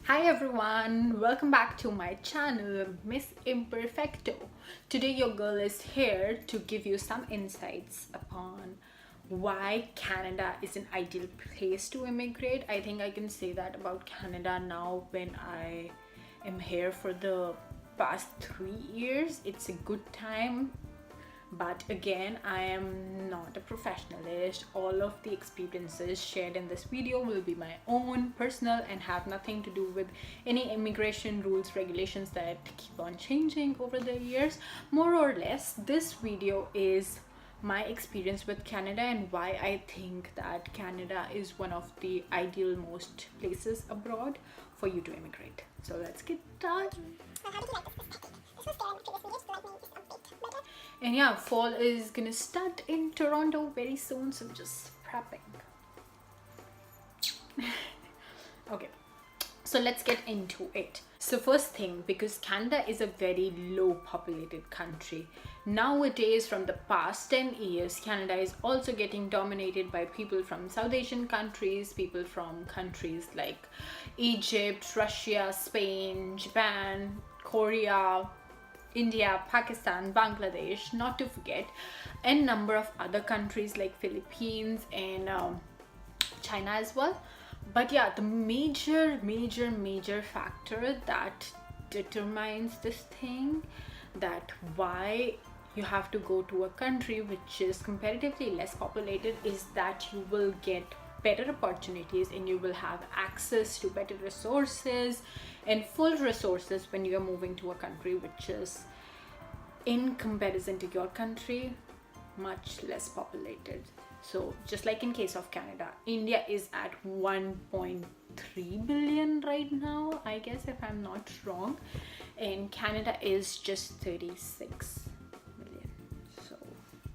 Hi everyone, welcome back to my channel Miss Imperfecto. Today your girl is here to give you some insights upon why Canada is an ideal place to immigrate. I think I can say that about Canada now when I am here for the past 3 years. It's a good time. But again, I am not a professionalist. All of the experiences shared in this video will be my own personal and have nothing to do with any immigration rules, regulations that keep on changing over the years. More or less, this video is my experience with Canada and why I think that Canada is one of the ideal most places abroad for you to immigrate. So let's get started. So how did you like this package? This was there in the previous videos to like me just update better. And yeah, fall is gonna start in Toronto very soon, so I'm just prepping. Okay, so let's get into it. So first thing, because Canada is a very low populated country, nowadays from the past 10 years, Canada is also getting dominated by people from South Asian countries, people from countries like Egypt, Russia, Spain, Japan, Korea, India, Pakistan, Bangladesh, not to forget, and number of other countries like Philippines and China as well. But yeah, the major factor that determines this thing, that why you have to go to a country which is comparatively less populated, is that you will get better opportunities and you will have access to better resources and full resources when you are moving to a country which is, in comparison to your country, much less populated. So just like in case of Canada, India is at 1.3 billion right now, I guess, if I'm not wrong, and Canada is just 36 million. So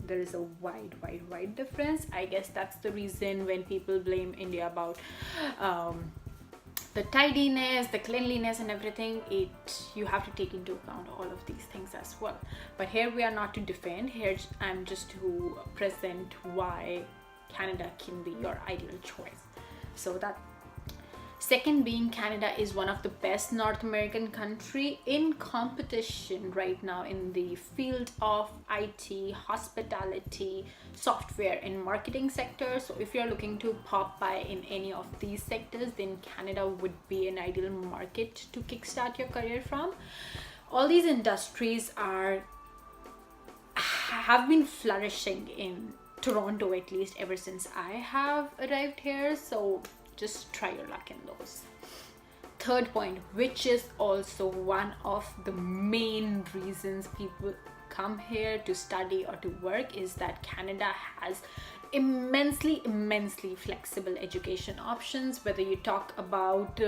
there is a wide difference. I guess that's the reason when people blame India about the tidiness, the cleanliness and everything, you have to take into account all of these things as well. But here we are not to defend, here I'm just to present why Canada can be your ideal choice. So that second being, Canada is one of the best North American country in competition right now in the field of IT, hospitality, software and marketing sector. So if you're looking to pop by in any of these sectors, then Canada would be an ideal market to kickstart your career from. All these industries have been flourishing in Toronto, at least ever since I have arrived here. So just try your luck in those. Third point, which is also one of the main reasons people come here to study or to work, is that Canada has immensely flexible education options. Whether you talk about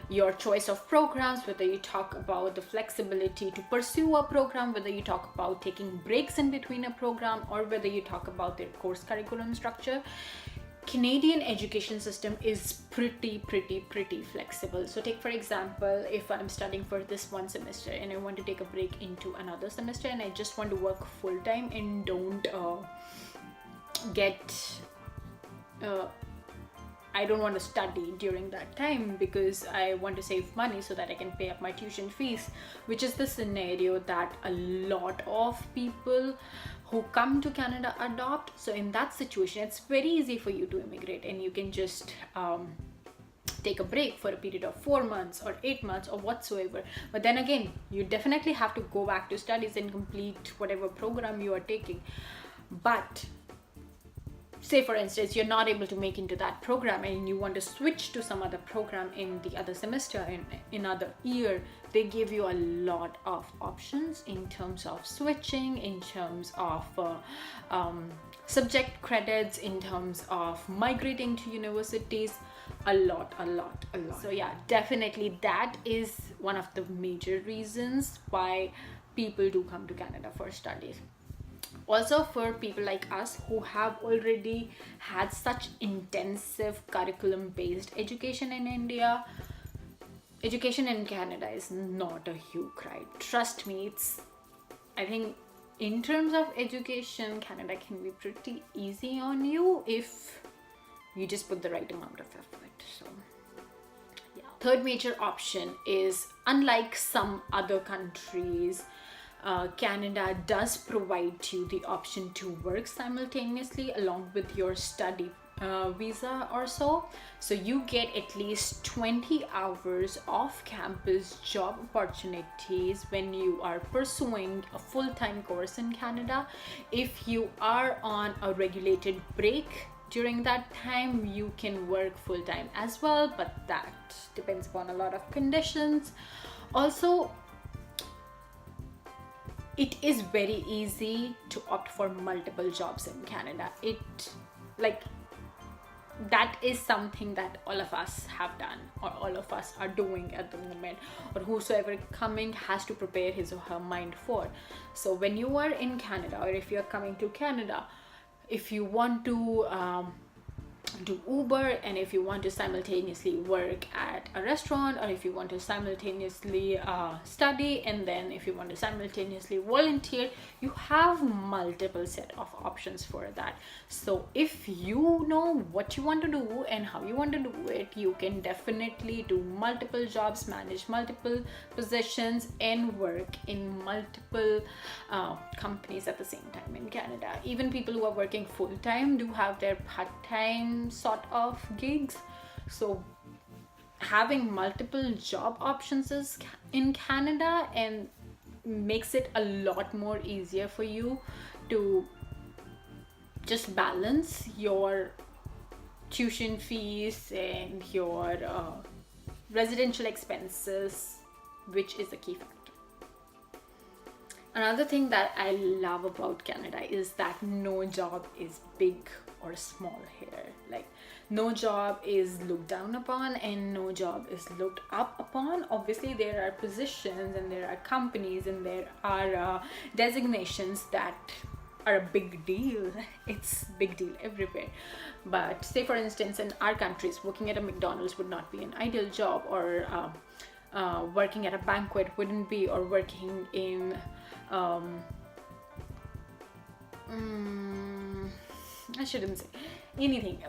your choice of programs, whether you talk about the flexibility to pursue a program, whether you talk about taking breaks in between a program, or whether you talk about their course curriculum structure, Canadian education system is pretty flexible. So take for example, if I'm studying for this one semester and I want to take a break into another semester and I just want to work full time and don't I don't want to study during that time because I want to save money so that I can pay up my tuition fees, which is the scenario that a lot of people who come to Canada adopt. So in that situation, it's very easy for you to immigrate and you can just take a break for a period of 4 months or 8 months or whatsoever. But then again, you definitely have to go back to studies and complete whatever program you are taking. But say for instance, you're not able to make into that program and you want to switch to some other program in the other semester, in another year, they give you a lot of options in terms of switching, in terms of subject credits, in terms of migrating to universities, a lot. So yeah, definitely that is one of the major reasons why people do come to Canada for studies. Also, for people like us who have already had such intensive curriculum based education in India, education in Canada is not a huge ride. Trust me, I think in terms of education, Canada can be pretty easy on you if you just put the right amount of effort. So Third major option is, unlike some other countries, Canada does provide you the option to work simultaneously along with your study visa or so. So you get at least 20 hours off campus job opportunities when you are pursuing a full-time course in Canada. If you are on a regulated break during that time, you can work full-time as well, but that depends upon a lot of conditions. Also, it is very easy to opt for multiple jobs in Canada. That is something that all of us have done, or all of us are doing at the moment, or whosoever coming has to prepare his or her mind for. So when you are in Canada, or if you're coming to Canada, if you want to do Uber, and if you want to simultaneously work at a restaurant, or if you want to simultaneously study, and then if you want to simultaneously volunteer, you have multiple set of options for that. So if you know what you want to do and how you want to do it, you can definitely do multiple jobs, manage multiple positions, and work in multiple companies at the same time in Canada. Even people who are working full-time do have their part-time sort of gigs. So having multiple job options is in Canada and makes it a lot more easier for you to just balance your tuition fees and your residential expenses, which is a key factor. Another thing that I love about Canada is that no job is big or small here. Like, no job is looked down upon and no job is looked up upon. Obviously there are positions and there are companies and there are designations that are a big deal. It's big deal everywhere. But say for instance, in our countries, working at a McDonald's would not be an ideal job, or working at a banquet wouldn't be, or working in I shouldn't say anything.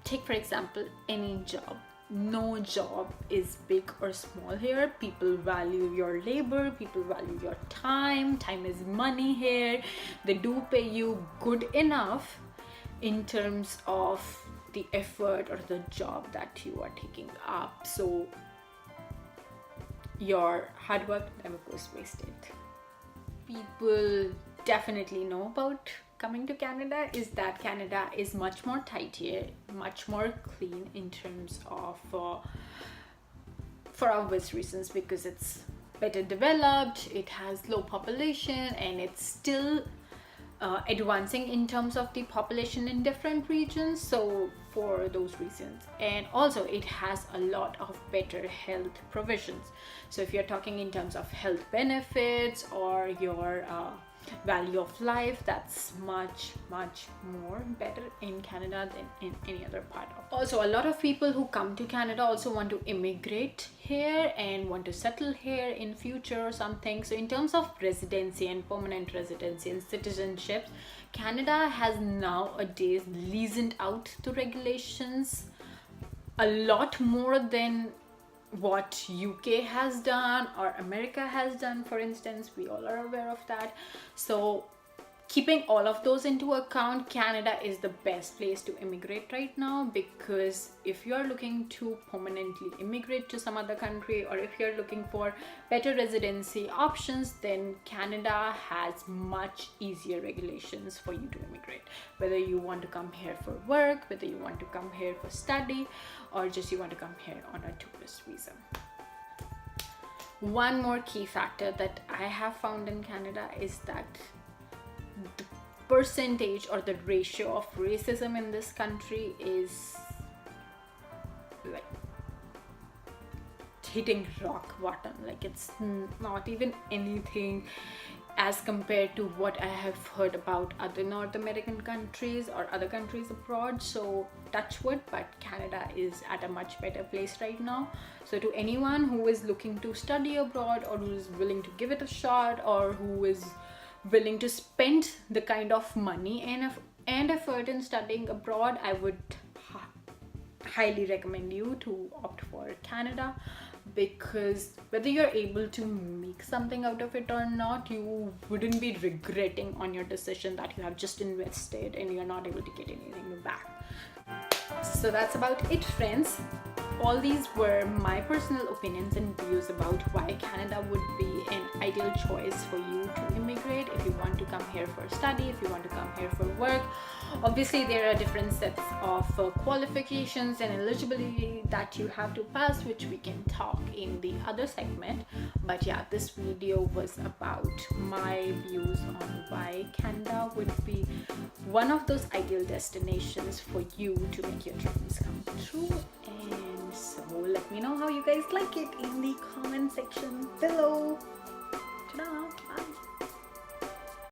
Take for example any job. No job is big or small here. People value your labor, people value your time. Time is money here. They do pay you good enough in terms of the effort or the job that you are taking up. So your hard work never goes wasted. People definitely know about coming to Canada is that Canada is much more tight here, much more clean in terms of for obvious reasons, because it's better developed, it has low population, and it's still advancing in terms of the population in different regions. So for those reasons, and also it has a lot of better health provisions. So if you're talking in terms of health benefits or your value of life, that's much more better in Canada than in any other part of. Also, a lot of people who come to Canada also want to immigrate here and want to settle here in future or something. So in terms of residency and permanent residency and citizenships, Canada has nowadays loosened out the regulations a lot more than what UK has done or America has done, for instance. We all are aware of that. So keeping all of those into account, Canada is the best place to immigrate right now, because if you are looking to permanently immigrate to some other country, or if you're looking for better residency options, then Canada has much easier regulations for you to immigrate. Whether you want to come here for work, whether you want to come here for study, or just you want to come here on a tourist visa. One more key factor that I have found in Canada is that the percentage or the ratio of racism in this country is like hitting rock bottom. Like, it's not even anything as compared to what I have heard about other North American countries or other countries abroad. So touch wood, but Canada is at a much better place right now. So to anyone who is looking to study abroad, or who is willing to give it a shot, or who is willing to spend the kind of money and effort in studying abroad, I would highly recommend you to opt for Canada, because whether you're able to make something out of it or not, you wouldn't be regretting on your decision that you have just invested and you're not able to get anything back. So that's about it, friends. All these were my personal opinions and views about why Canada would be an ideal choice for you to immigrate if you want to come here for study, if you want to come here for work. Obviously, there are different sets of qualifications and eligibility that you have to pass, which we can talk in the other segment. But yeah, this video was about my views on why Canada would be one of those ideal destinations for you to make your dreams come true. And so let me know how you guys like it in the comment section below.